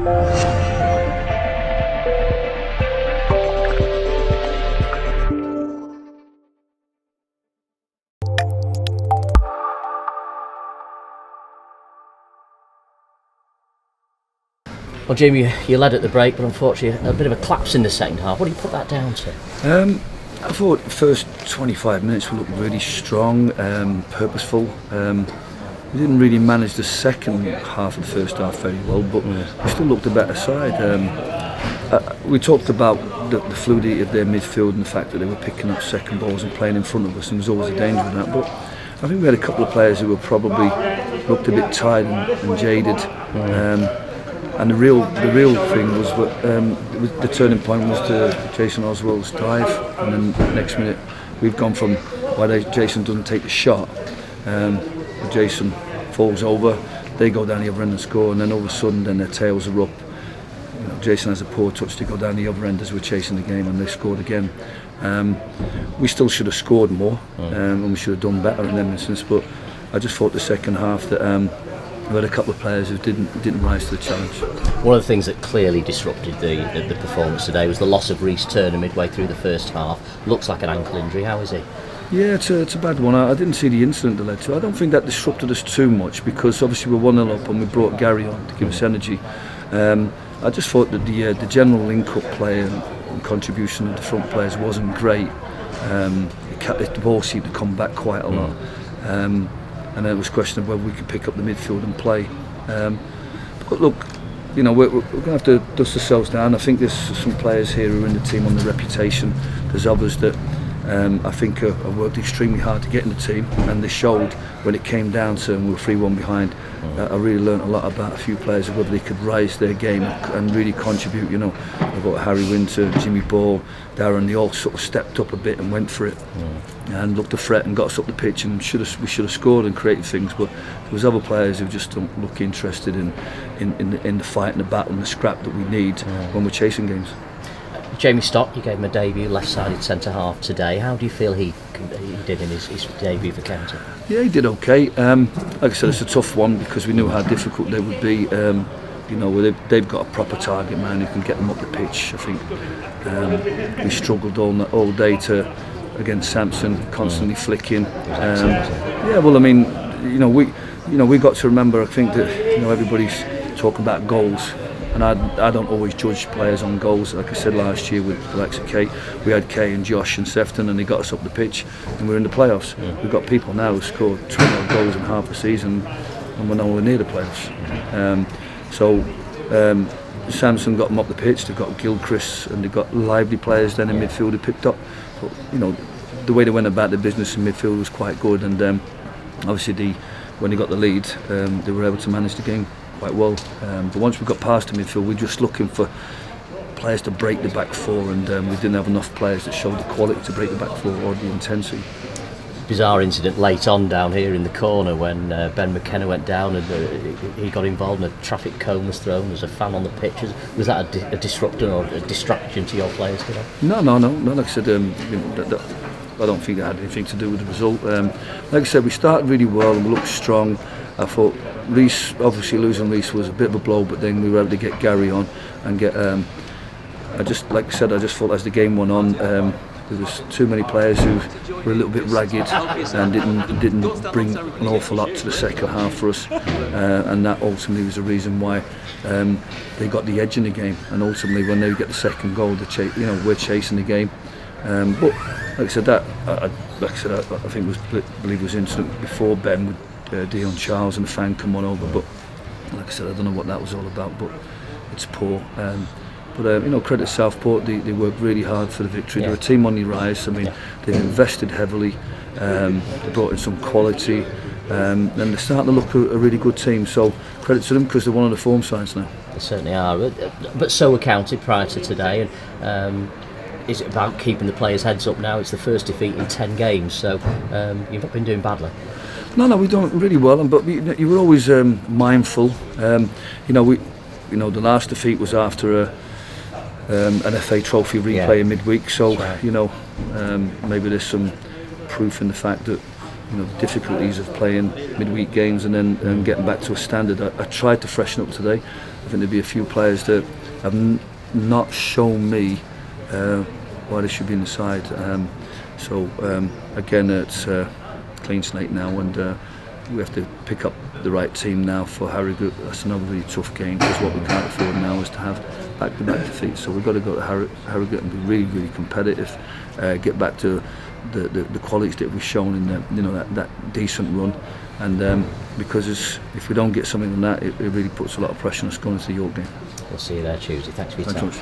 Well, Jamie, you led at the break, but unfortunately a bit of a collapse in the second half. What do you put that down to? I thought the first 25 minutes we looked really strong, purposeful. We didn't really manage the second half of the first half very well, but we still looked a better side. We talked about the fluidity of their midfield and the fact that they were picking up second balls and playing in front of us, and there was always a danger in that. But I think we had a couple of players who were probably looked a bit tired and jaded. And the real thing was the turning point was Jason Oswald's dive, and then the next minute we've gone from why Jason doesn't take the shot, Jason falls over, they go down the other end and score, and then all of a sudden then their tails are up. You know, Jason has a poor touch to go down the other end as we're chasing the game, and they scored again. We still should have scored more, and we should have done better in them instances, but I just thought the second half that we had a couple of players who didn't rise to the challenge. One of the things that clearly disrupted the performance today was the loss of Rhys Turner midway through the first half. Looks like an ankle injury. How is he? Yeah, it's a bad one. I didn't see the incident that led to it. I don't think that disrupted us too much, because obviously we're 1-0 up and we brought Gary on to give us energy. I just thought that the general link-up play and contribution of the front players wasn't great. The ball seemed to come back quite a lot. And it was a question of whether we could pick up the midfield and play. But look, you know, we're going to have to dust ourselves down. I think there's some players here who are in the team on the reputation. There's others that I think have worked extremely hard to get in the team, and they showed when it came down to and we were 3-1 behind. I really learnt a lot about a few players, whether they could rise their game and really contribute. You know, I've got Harry Winter, Jimmy Ball, Darren. They all sort of stepped up a bit and went for it, and looked to threat and got us up the pitch. And we should have scored and created things, but there was other players who just don't look interested in the fight and the battle and the scrap that we need when we're chasing games. Jamie Stock, you gave him a debut, left-sided centre-half today. How do you feel he did in his debut for County? Yeah, he did okay. Like I said, it's a tough one because we knew how difficult they would be. You know, they've got a proper target man who can get them up the pitch. I think we struggled all day against Sampson, constantly flicking. Yeah, well, I mean, we got to remember. I think that everybody's talking about goals. And I don't always judge players on goals. Like I said last year with the likes of Kay, we had Kay and Josh and Sefton, and they got us up the pitch, and we're in the playoffs. We've got people now who scored 20 goals in half a season, and we're nowhere near the playoffs. Samson got them up the pitch. They've got Gilchrist, and they've got lively players then in midfield who picked up. But the way they went about their business in midfield was quite good, and obviously when they got the lead, they were able to manage the game quite well. But once we got past the midfield, we were just looking for players to break the back four, and we didn't have enough players that showed the quality to break the back four or the intensity. Bizarre incident late on down here in the corner when Ben McKenna went down and he got involved and a traffic cone was thrown. There was a fan on the pitch. Was that a disruptor or a distraction to your players today? No. Like I said, I don't think that had anything to do with the result. Like I said, we started really well and we looked strong. I thought Rhys, obviously losing Rhys was a bit of a blow, but then we were able to get Gary on and get. I just thought as the game went on, there was too many players who were a little bit ragged and didn't bring an awful lot to the second half for us, and that ultimately was the reason why they got the edge in the game. And ultimately, when they get the second goal, we're chasing the game. But like I said, I think it was incident before Ben with Dion Charles and the fan come on over, but like I said, I don't know what that was all about, but it's poor. But credit Southport, they worked really hard for the victory. They're a team on the rise. I mean, they've invested heavily, they brought in some quality, and they're starting to look a really good team, so credit to them because they're one of the form sides now. They certainly are, but so were County prior to today, and is it about keeping the players' heads up now? It's the first defeat in 10 games, so you've not been doing badly. No, we've done really well, but you were always mindful. The last defeat was after an FA Trophy replay in midweek, so right. Maybe there's some proof in the fact that the difficulties of playing midweek games and then getting back to a standard. I tried to freshen up today. I think there'd be a few players that have not shown me why they should be in the side. Again, it's clean slate now, and we have to pick up the right team now for Harrogate. That's another really tough game, because what we can't afford now is to have back-to-back defeats. So we've got to go to Harrogate and be really, really competitive, get back to the qualities that we've shown in that decent run, and because if we don't get something from that, it really puts a lot of pressure on us going into the York game. We'll see you there Tuesday. Thanks for your time.